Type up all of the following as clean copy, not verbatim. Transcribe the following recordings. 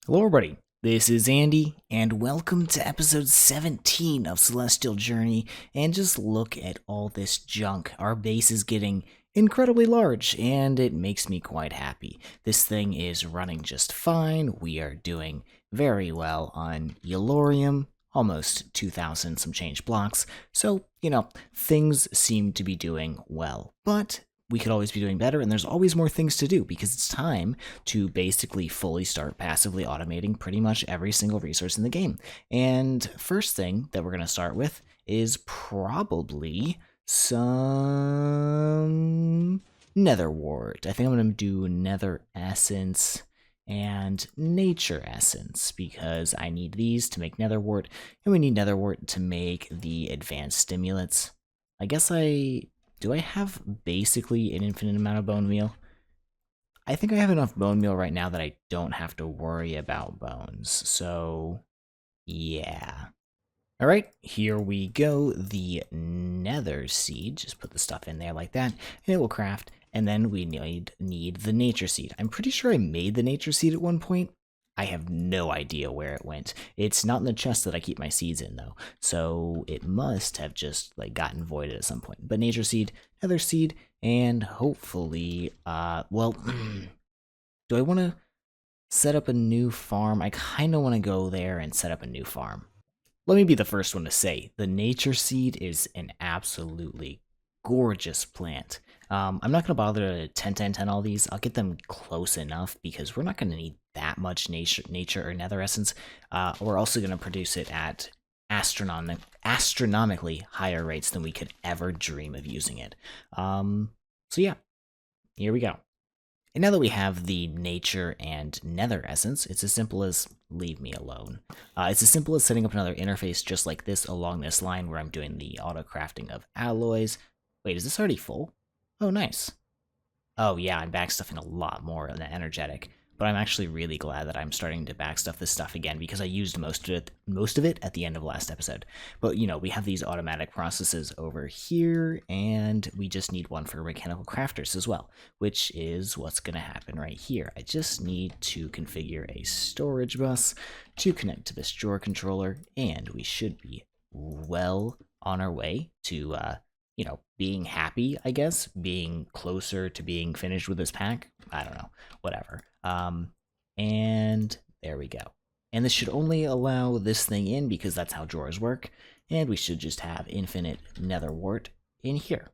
Hello, everybody. This is Andy, and welcome to episode 17 of Celestial Journey. And just look at all this junk. Our base is getting incredibly large, and it makes me quite happy. This thing is running just fine. We are doing very well on Yellorium, almost 2,000 some change blocks. So, things seem to be doing well. But we could always be doing better, and there's always more things to do because it's time to basically fully start passively automating pretty much every single resource in the game. And first thing that we're going to start with is probably some nether wart. I think I'm going to do nether essence and nature essence because I need these to make nether wart, and we need nether wart to make the advanced stimulants. I guess do I have basically an infinite amount of bone meal? I think I have enough bone meal right now that I don't have to worry about bones. So, yeah. All right, here we go. The nether seed. Just put the stuff in there like that, and it will craft. And then we need the nature seed. I'm pretty sure I made the nature seed at one point. I have no idea where it went. It's not in the chest that I keep my seeds in, though. So it must have just gotten voided at some point. But nature seed, nether seed, and hopefully, well, do I want to set up a new farm? I kind of want to go there and set up a new farm. Let me be the first one to say, the nature seed is an absolutely gorgeous plant. I'm not going to bother to 10 all these. I'll get them close enough because we're not going to need that much nature or nether essence. We're also going to produce it at astronomically higher rates than we could ever dream of using it. So yeah, here we go. And now that we have the nature and nether essence, it's as simple as leave me alone. It's as simple as setting up another interface just like this along this line where I'm doing the auto crafting of alloys. Wait, is this already full? Oh, nice. Oh yeah, I'm backstuffing a lot more than energetic, but I'm actually really glad that I'm starting to backstuff this stuff again because I used most of it at the end of last episode. But we have these automatic processes over here, and we just need one for mechanical crafters as well, which is what's going to happen right here. I just need to configure a storage bus to connect to this drawer controller, and we should be well on our way to being happy, I guess, being closer to being finished with this pack. I don't know, whatever. And there we go. And this should only allow this thing in because that's how drawers work. And we should just have infinite nether wart in here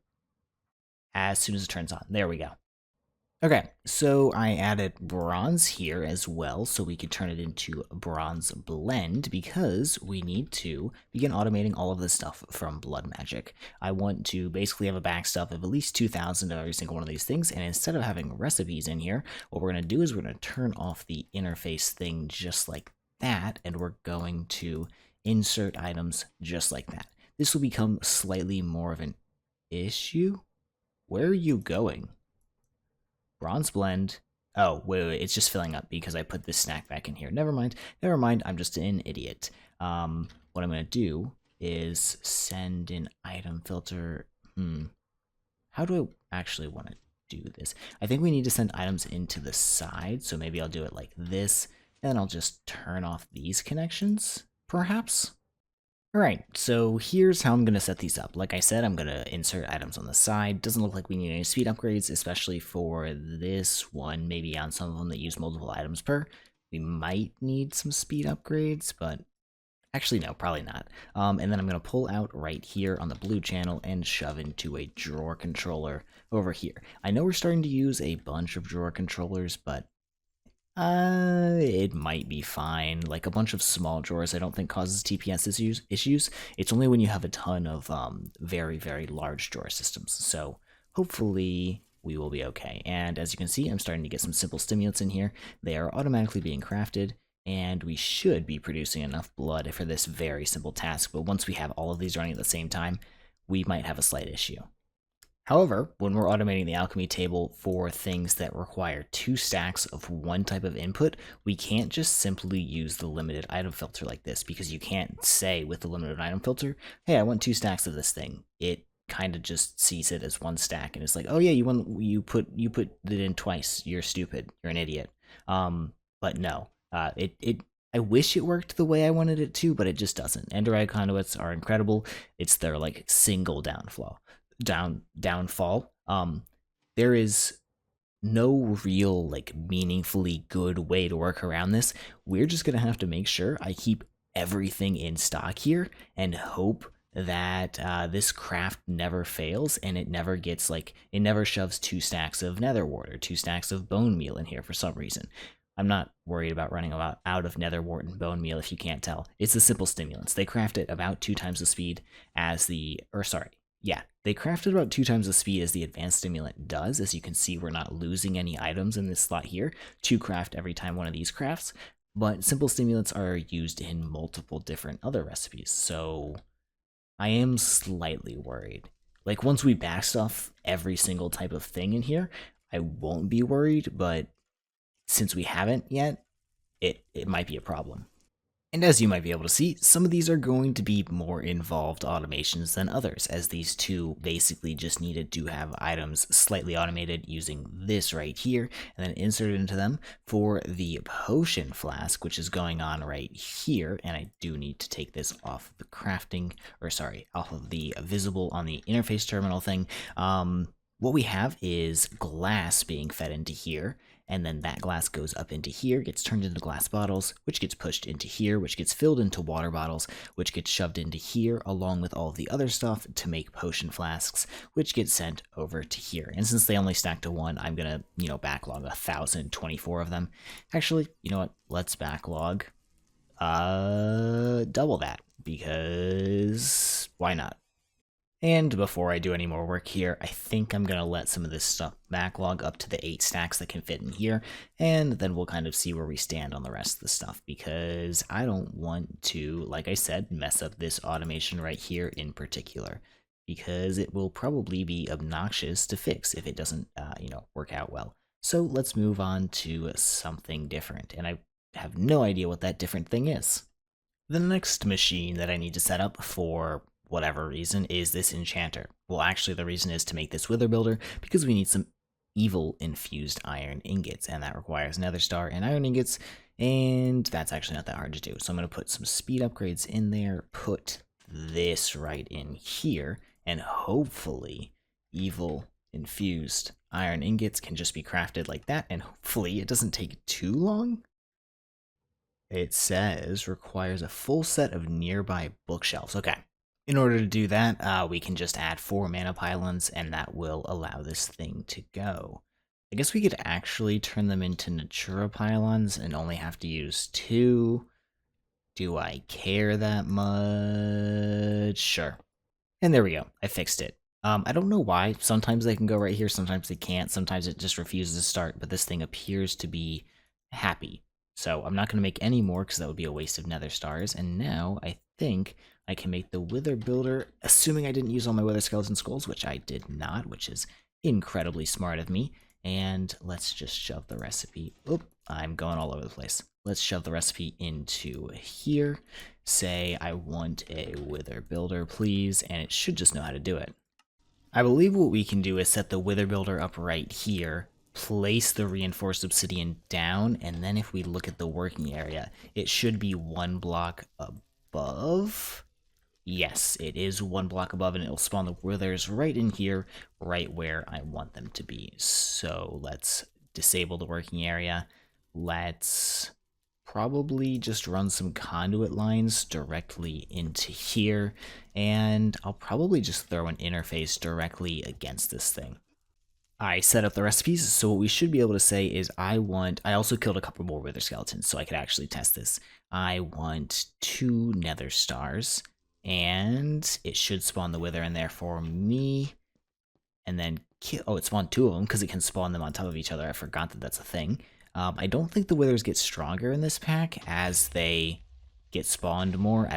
as soon as it turns on. There we go. Okay, so I added bronze here as well, so we could turn it into a bronze blend because we need to begin automating all of this stuff from blood magic. I want to basically have a backstop of at least 2,000 of every single one of these things, and instead of having recipes in here, what we're going to do is we're going to turn off the interface thing just like that, and we're going to insert items just like that. This will become slightly more of an issue. Where are you going? Bronze blend. Oh, wait, it's just filling up because I put this snack back in here. Never mind, I'm just an idiot. What I'm going to do is send an item filter. How do I actually want to do this? I think we need to send items into the side, so maybe I'll do it like this, and then I'll just turn off these connections, perhaps? Alright, so here's how I'm going to set these up. Like I said, I'm going to insert items on the side. Doesn't look like we need any speed upgrades, especially for this one, maybe on some of them that use multiple items per. We might need some speed upgrades, but actually no, probably not. And then I'm going to pull out right here on the blue channel and shove into a drawer controller over here. I know we're starting to use a bunch of drawer controllers, but it might be fine. Like a bunch of small drawers I don't think causes TPS issues. It's only when you have a ton of very, very large drawer systems. So hopefully we will be okay. And as you can see, I'm starting to get some simple stimulants in here. They are automatically being crafted, and we should be producing enough blood for this very simple task. But once we have all of these running at the same time, we might have a slight issue. However, when we're automating the alchemy table for things that require 2 stacks of one type of input, we can't just simply use the limited item filter like this, because you can't say with the limited item filter, hey, I want 2 stacks of this thing. It kind of just sees it as 1 stack, and it's like, oh yeah, you put it in twice. You're stupid. You're an idiot. But no, I wish it worked the way I wanted it to, but it just doesn't. Enderite conduits are incredible. It's their like single downfall. There is no real like meaningfully good way to work around this. We're just gonna have to make sure I keep everything in stock here and hope that this craft never fails and it never gets like it never shoves 2 stacks of nether wart or 2 stacks of bone meal in here for some reason. I'm not worried about running out of nether wart and bone meal if you can't tell. It's the simple stimulants. They craft it about 2 times the speed as the, or sorry, yeah, they crafted about 2 times the speed as the advanced stimulant does. As you can see, we're not losing any items in this slot here to craft every time one of these crafts, but simple stimulants are used in multiple different other recipes, so I am slightly worried. Like, once we back stuff every single type of thing in here, I won't be worried, but since we haven't yet, it might be a problem. And as you might be able to see, some of these are going to be more involved automations than others, as these two basically just needed to have items slightly automated using this right here, and then inserted into them. For the potion flask, which is going on right here, and I do need to take this off the crafting, or sorry, off of the visible on the interface terminal thing. What we have is glass being fed into here, and then that glass goes up into here, gets turned into glass bottles, which gets pushed into here, which gets filled into water bottles, which gets shoved into here, along with all of the other stuff to make potion flasks, which gets sent over to here. And since they only stack to 1, I'm gonna, backlog 1,024 of them. Actually, you know what? Let's backlog double that, because why not? And before I do any more work here, I think I'm going to let some of this stuff backlog up to the 8 stacks that can fit in here, and then we'll kind of see where we stand on the rest of the stuff, because I don't want to, like I said, mess up this automation right here in particular, because it will probably be obnoxious to fix if it doesn't, work out well. So let's move on to something different, and I have no idea what that different thing is. The next machine that I need to set up for whatever reason is this enchanter. Well, actually the reason is to make this wither builder because we need some evil infused iron ingots, and that requires nether star and iron ingots, and that's actually not that hard to do. So I'm going to put some speed upgrades in there, put this right in here, and hopefully evil infused iron ingots can just be crafted like that, and hopefully it doesn't take too long. It says requires a full set of nearby bookshelves. Okay. In order to do that, we can just add 4 mana pylons, and that will allow this thing to go. I guess we could actually turn them into Natura pylons and only have to use 2. Do I care that much? Sure. And there we go. I fixed it. I don't know why. Sometimes they can go right here, sometimes they can't. Sometimes it just refuses to start, but this thing appears to be happy. So I'm not going to make any more because that would be a waste of nether stars. And now I think I can make the wither builder, assuming I didn't use all my wither skeleton skulls, which I did not, which is incredibly smart of me. And let's just shove the recipe. Oop, I'm going all over the place. Let's shove the recipe into here. Say I want a wither builder, please, and it should just know how to do it. I believe what we can do is set the wither builder up right here, place the reinforced obsidian down, and then if we look at the working area, it should be 1 block above. Yes, it is 1 block above, and it'll spawn the withers right in here, right where I want them to be. So let's disable the working area. Let's probably just run some conduit lines directly into here, and I'll probably just throw an interface directly against this thing. I set up the recipes, so what we should be able to say is I also killed a couple more wither skeletons, so I could actually test this. I want 2 nether stars, and it should spawn the wither in there for me, and then kill, it spawned 2 of them because it can spawn them on top of each other. I forgot that that's a thing. I don't think the withers get stronger in this pack as they get spawned more.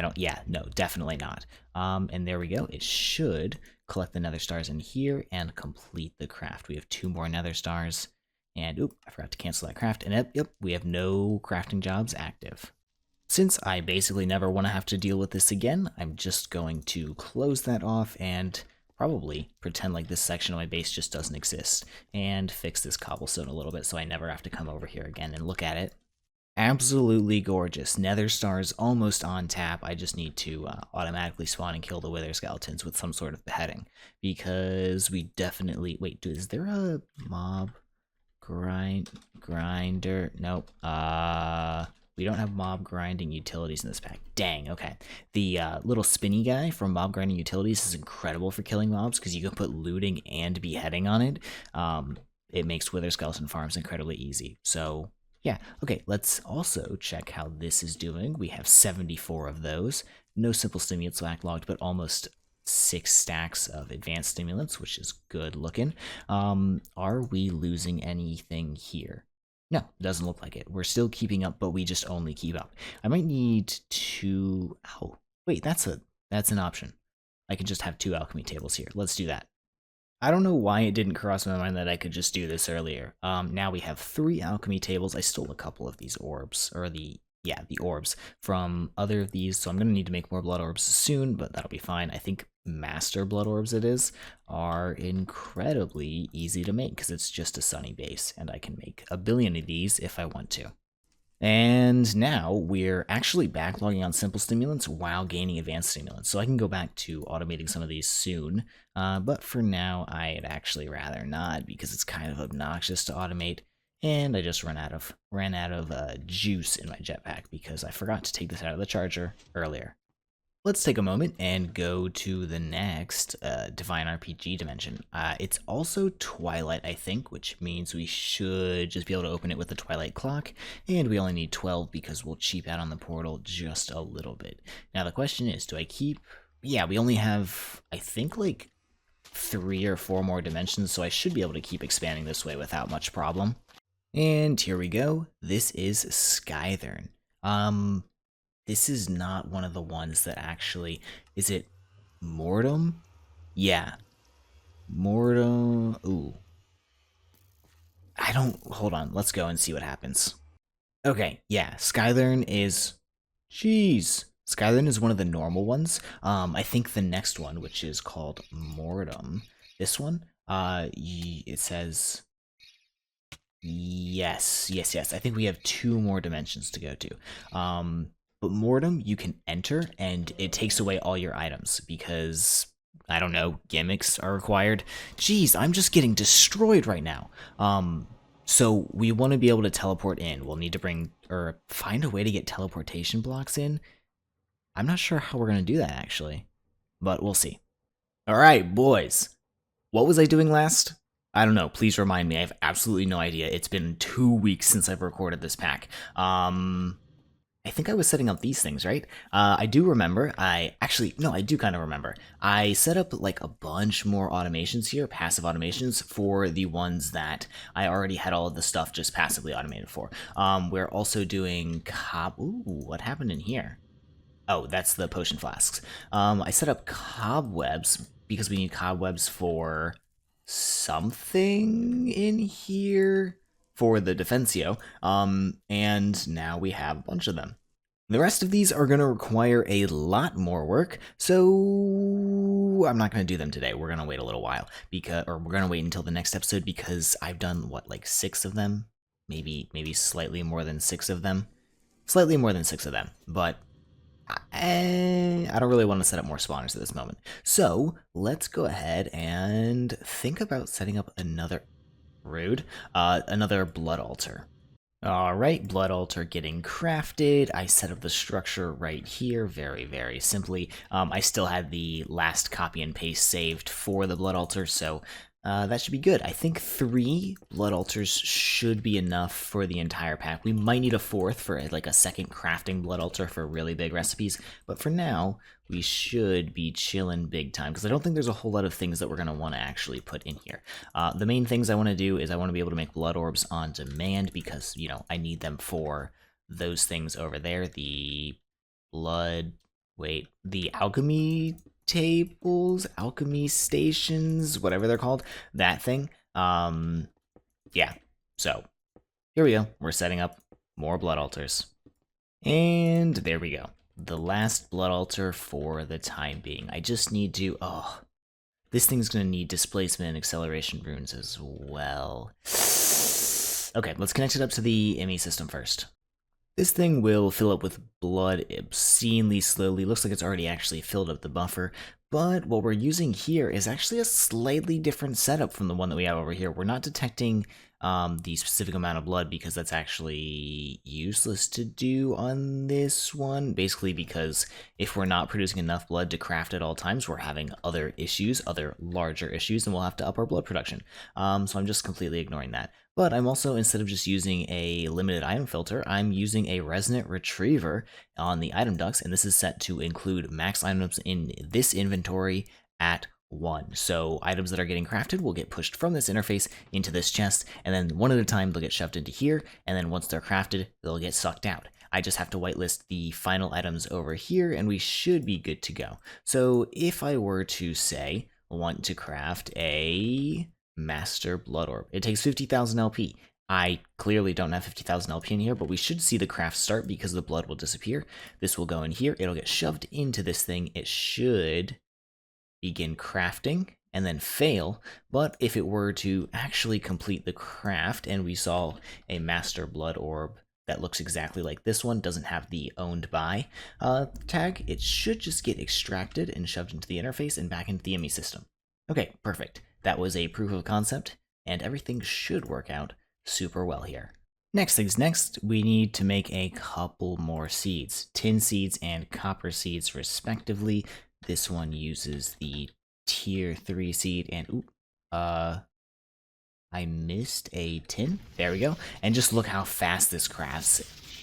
No, definitely not. And there we go. It should collect the nether stars in here and complete the craft. We have 2 more nether stars, and oop, I forgot to cancel that craft. And yep, we have no crafting jobs active. Since I basically never want to have to deal with this again, I'm just going to close that off and probably pretend like this section of my base just doesn't exist, and fix this cobblestone a little bit so I never have to come over here again and look at it. Absolutely gorgeous. Nether stars almost on tap. I just need to automatically spawn and kill the wither skeletons with some sort of beheading. Because we definitely... Wait, is there a mob grinder? Nope. We don't have mob grinding utilities in this pack. Dang, okay. The little spinny guy from mob grinding utilities is incredible for killing mobs because you can put looting and beheading on it. It makes wither skeleton farms incredibly easy. So yeah, okay, let's also check how this is doing. We have 74 of those. No simple stimulants backlogged, but almost 6 stacks of advanced stimulants, which is good looking. Are we losing anything here? No, doesn't look like it. We're still keeping up, but we just only keep up. I might need to... Oh, wait, that's an option. I can just have 2 alchemy tables here. Let's do that. I don't know why it didn't cross my mind that I could just do this earlier. Now we have 3 alchemy tables. I stole a couple of these orbs, or the orbs from other of these, so I'm going to need to make more blood orbs soon, but that'll be fine. I think master blood orbs are incredibly easy to make because it's just a sunny base, and I can make a billion of these if I want to. And now we're actually backlogging on simple stimulants while gaining advanced stimulants. So I can go back to automating some of these soon. But for now, I'd actually rather not because it's kind of obnoxious to automate. And I just ran out of juice in my jetpack because I forgot to take this out of the charger earlier. Let's take a moment and go to the next Divine RPG dimension. It's also Twilight, I think, which means we should just be able to open it with the Twilight clock, and we only need 12 because we'll cheap out on the portal just a little bit. Now the question is, do I keep... Yeah, we only have, I think, like 3 or 4 more dimensions, so I should be able to keep expanding this way without much problem. And here we go. This is Skythern. This is not one of the ones that actually... Is it Mortem? Yeah. Mortem... Ooh. I don't... Hold on. Let's go and see what happens. Okay, yeah. Skythern is... Jeez. Skythern is one of the normal ones. I think the next one, which is called Mortem, this one, it says... Yes. I think we have 2 more dimensions to go to. But Mortem, you can enter, and it takes away all your items because, I don't know, gimmicks are required. Jeez, I'm just getting destroyed right now. So we want to be able to teleport in. We'll need to find a way to get teleportation blocks in. I'm not sure how we're going to do that, actually, but we'll see. All right, boys. What was I doing last? I don't know. Please remind me. I have absolutely no idea. It's been 2 weeks since I've recorded this pack. I think I was setting up these things, right? I do remember. I do kind of remember. I set up like a bunch more automations here, passive automations, for the ones that I already had all of the stuff just passively automated for. We're also doing Ooh, what happened in here? Oh, that's the potion flasks. I set up cobwebs because we need cobwebs for something in here for the Defensio, and now we have a bunch of them. The rest of these are going to require a lot more work, so I'm not going to do them today. We're going to wait a little while, we're going to wait until the next episode because I've done, what, like 6 of them? Maybe slightly more than 6 of them? Slightly more than 6 of them, but I don't really want to set up more spawners at this moment. So let's go ahead and think about setting up another another blood altar. Alright, blood altar getting crafted. I set up the structure right here very, very simply. I still had the last copy and paste saved for the blood altar, so that should be good. I think 3 blood altars should be enough for the entire pack. We might need a 4th for like a second crafting blood altar for really big recipes, but for now, we should be chilling big time because I don't think there's a whole lot of things that we're going to want to actually put in here. The main things I want to do is I want to be able to make blood orbs on demand because, you know, I need them for those things over there. The alchemy tables, alchemy stations, whatever they're called, that thing. Yeah, so here we go. We're setting up more blood altars. And there we go. The last blood altar for the time being. I just need to, this thing's gonna need displacement and acceleration runes as well. Okay, let's connect it up to the ME system first. This thing will fill up with blood obscenely slowly. Looks like it's already actually filled up the buffer. But what we're using here is actually a slightly different setup from the one that we have over here. We're not detecting the specific amount of blood because that's actually useless to do on this one. Basically because if we're not producing enough blood to craft at all times, we're having other issues, other larger issues, and we'll have to up our blood production. So I'm just completely ignoring that. But I'm also, instead of just using a limited item filter, I'm using a resonant retriever on the item ducts, and this is set to include max items in this inventory at 1. So items that are getting crafted will get pushed from this interface into this chest, and then one at a time they'll get shoved into here, and then once they're crafted, they'll get sucked out. I just have to whitelist the final items over here, and we should be good to go. So if I were to say, want to craft a Master Blood Orb. It takes 50,000 LP. I clearly don't have 50,000 LP in here, but we should see the craft start because the blood will disappear. This will go in here. It'll get shoved into this thing. It should begin crafting and then fail. But if it were to actually complete the craft and we saw a Master Blood Orb that looks exactly like this one, doesn't have the owned by tag, it should just get extracted and shoved into the interface and back into the ME system. Okay, perfect. That was a proof of concept, and everything should work out super well here. Next things next, we need to make a couple more seeds. Tin seeds and copper seeds respectively. This one uses the tier 3 seed, and I missed a tin. There we go. And just look how fast this crafts.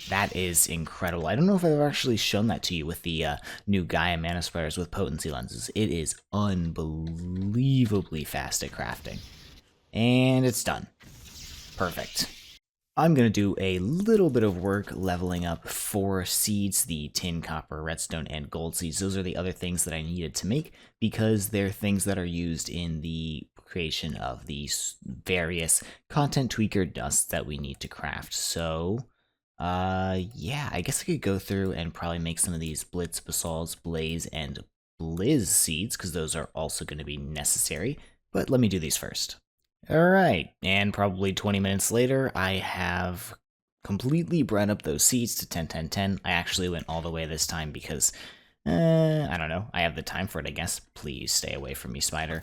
That is incredible. I don't know if I've ever actually shown that to you with the new Gaia Mana Spreaders with potency lenses. It is unbelievably fast at crafting. And it's done. Perfect. I'm going to do a little bit of work leveling up 4 seeds, the tin, copper, redstone, and gold seeds. Those are the other things that I needed to make because they're things that are used in the creation of these various content tweaker dusts that we need to craft. So yeah, I guess I could go through and probably make some of these blitz, basalts, blaze, and blizz seeds, because those are also going to be necessary. But let me do these first. Alright, and probably 20 minutes later, I have completely bred up those seeds to 10, 10, 10. I actually went all the way this time because, I don't know, I have the time for it, I guess. Please stay away from me, spider.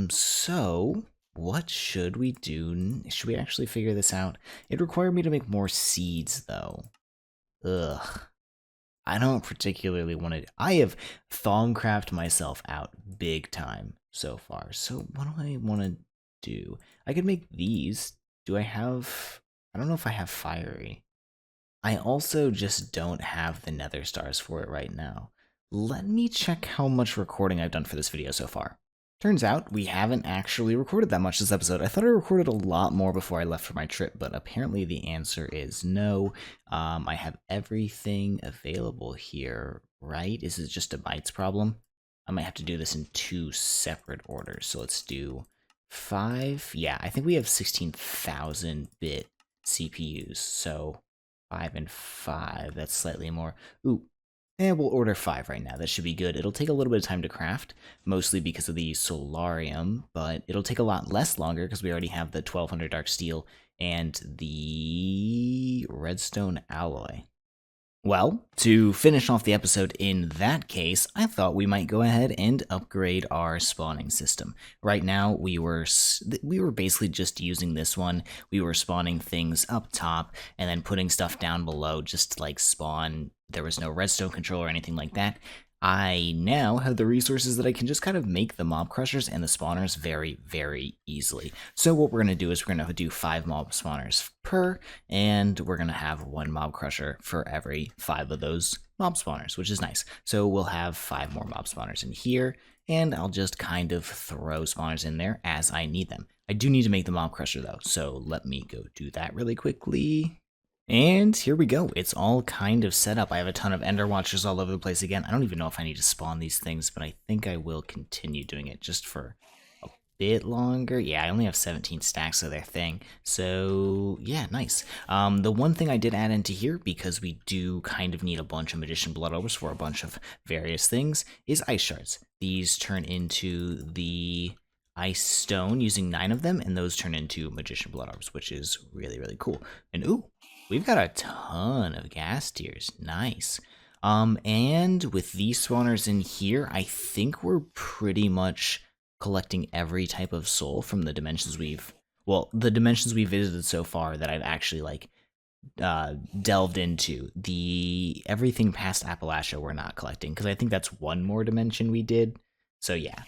So what should we do? Should we actually figure this out? It required me to make more seeds, though. Ugh. I don't particularly want to... I have Thongcraft myself out big time so far. So what do I want to do? I could make these. Do I have... I don't know if I have fiery. I also just don't have the nether stars for it right now. Let me check how much recording I've done for this video so far. Turns out we haven't actually recorded that much this episode. I thought I recorded a lot more before I left for my trip, but apparently the answer is no. I have everything available here, right? Is it just a bytes problem? I might have to do this in 2 separate orders. So let's do 5. Yeah, I think we have 16,000 bit CPUs. So 5 and 5, that's slightly more. Ooh. And we'll order 5 right now. That should be good. It'll take a little bit of time to craft, mostly because of the solarium, but it'll take a lot less longer because we already have the 1200 dark steel and the redstone alloy. Well, to finish off the episode in that case, I thought we might go ahead and upgrade our spawning system. Right now, we were basically just using this one. We were spawning things up top and then putting stuff down below just to like spawn. There was no redstone control or anything like that. I now have the resources that I can just kind of make the mob crushers and the spawners very, very easily. So what we're going to do is we're going to do 5 mob spawners per, and we're going to have 1 mob crusher for every 5 of those mob spawners, which is nice. So we'll have 5 more mob spawners in here, and I'll just kind of throw spawners in there as I need them. I do need to make the mob crusher though, so let me go do that really quickly. And here we go. It's all kind of set up. I have a ton of Ender Watchers all over the place again. I don't even know if I need to spawn these things, but I think I will continue doing it just for a bit longer. Yeah, I only have 17 stacks of their thing. So, yeah, nice. The one thing I did add into here, because we do kind of need a bunch of Magician Blood Orbs for a bunch of various things, is Ice Shards. These turn into the Ice Stone using 9 of them, and those turn into Magician Blood Orbs, which is really, really cool. And ooh! we've got a ton of gas tiers. Nice. And with these spawners in here, I think we're pretty much collecting every type of soul from the dimensions the dimensions we've visited so far that I've actually like delved into. The everything past Appalachia we're not collecting because I think that's one more dimension we did. So yeah,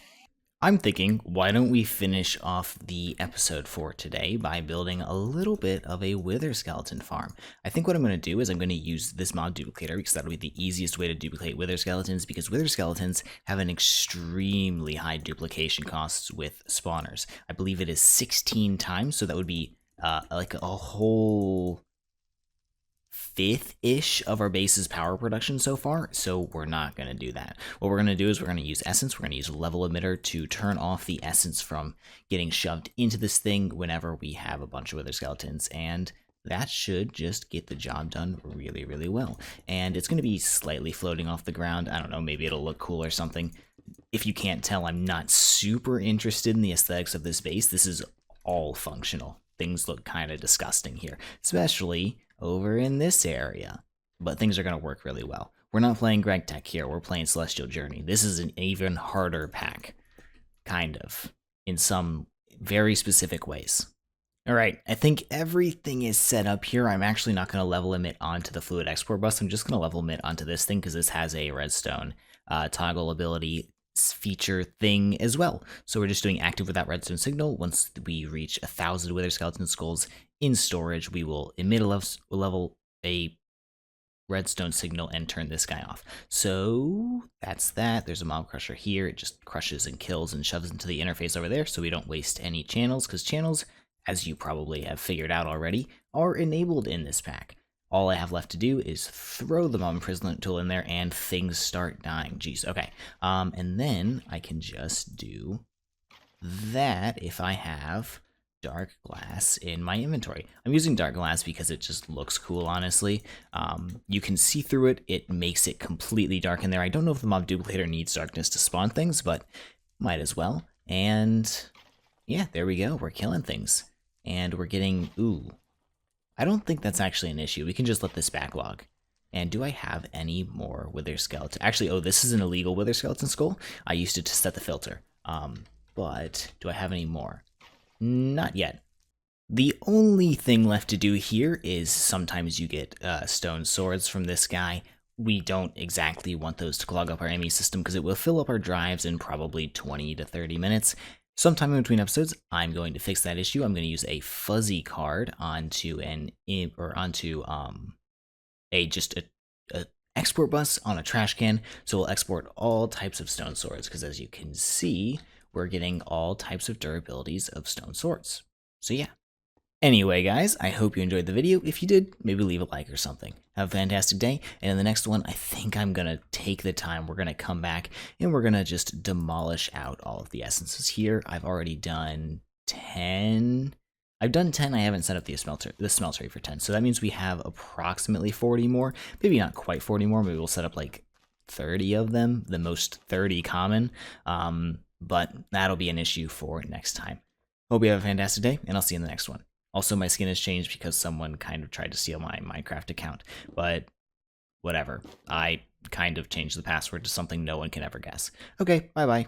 I'm thinking, why don't we finish off the episode for today by building a little bit of a wither skeleton farm. I think what I'm going to do is I'm going to use this mod duplicator because that'll be the easiest way to duplicate wither skeletons, because wither skeletons have an extremely high duplication costs with spawners. I believe it is 16 times, so that would be like a whole fifth-ish of our base's power production so far, so we're not going to do that. What we're going to do is we're going to use essence. We're going to use level emitter to turn off the essence from getting shoved into this thing whenever we have a bunch of wither skeletons, and that should just get the job done really, really well. And it's going to be slightly floating off the ground. I don't know, maybe it'll look cool or something. If you can't tell, I'm not super interested in the aesthetics of this base. This is all functional. Things look kind of disgusting here, especially over in this area. But things are going to work really well. We're not playing Greg Tech here, we're playing Celestial Journey. This is an even harder pack, kind of, in some very specific ways. Alright, I think everything is set up here. I'm actually not going to level emit onto the fluid export bus. I'm just going to level emit onto this thing because this has a redstone toggle ability feature thing as well. So we're just doing active without redstone signal. Once we reach 1,000 wither skeleton skulls in storage, we will emit a redstone signal and turn this guy off. So that's that. There's a mob crusher here. It just crushes and kills and shoves into the interface over there so we don't waste any channels, because channels, as you probably have figured out already, are enabled in this pack. All I have left to do is throw the mob imprisonment tool in there and things start dying. Jeez, okay. And then I can just do that if I have dark glass in my inventory. I'm using dark glass because it just looks cool, honestly. You can see through it. It makes it completely dark in there. I don't know if the mob duplicator needs darkness to spawn things, but might as well. And yeah, there we go. We're killing things. And we're getting, ooh, I don't think that's actually an issue. We can just let this backlog. And do I have any more wither skeleton? Actually, oh, this is an illegal wither skeleton skull. I used it to set the filter. But do I have any more? Not yet. The only thing left to do here is sometimes you get stone swords from this guy. We don't exactly want those to clog up our ME system because it will fill up our drives in probably 20 to 30 minutes. Sometime in between episodes, I'm going to fix that issue. I'm going to use a fuzzy card onto a export bus on a trash can, so we'll export all types of stone swords, because as you can see, we're getting all types of durabilities of stone swords. So yeah. Anyway, guys, I hope you enjoyed the video. If you did, maybe leave a like or something. Have a fantastic day, and in the next one, I think I'm going to take the time. We're going to come back, and we're going to just demolish out all of the essences here. I've already done 10. I've done 10, I haven't set up the smeltery for 10, so that means we have approximately 40 more. Maybe not quite 40 more, maybe we'll set up like 30 of them, the most 30 common, but that'll be an issue for next time. Hope you have a fantastic day, and I'll see you in the next one. Also, my skin has changed because someone kind of tried to steal my Minecraft account, but whatever. I kind of changed the password to something no one can ever guess. Okay, bye-bye.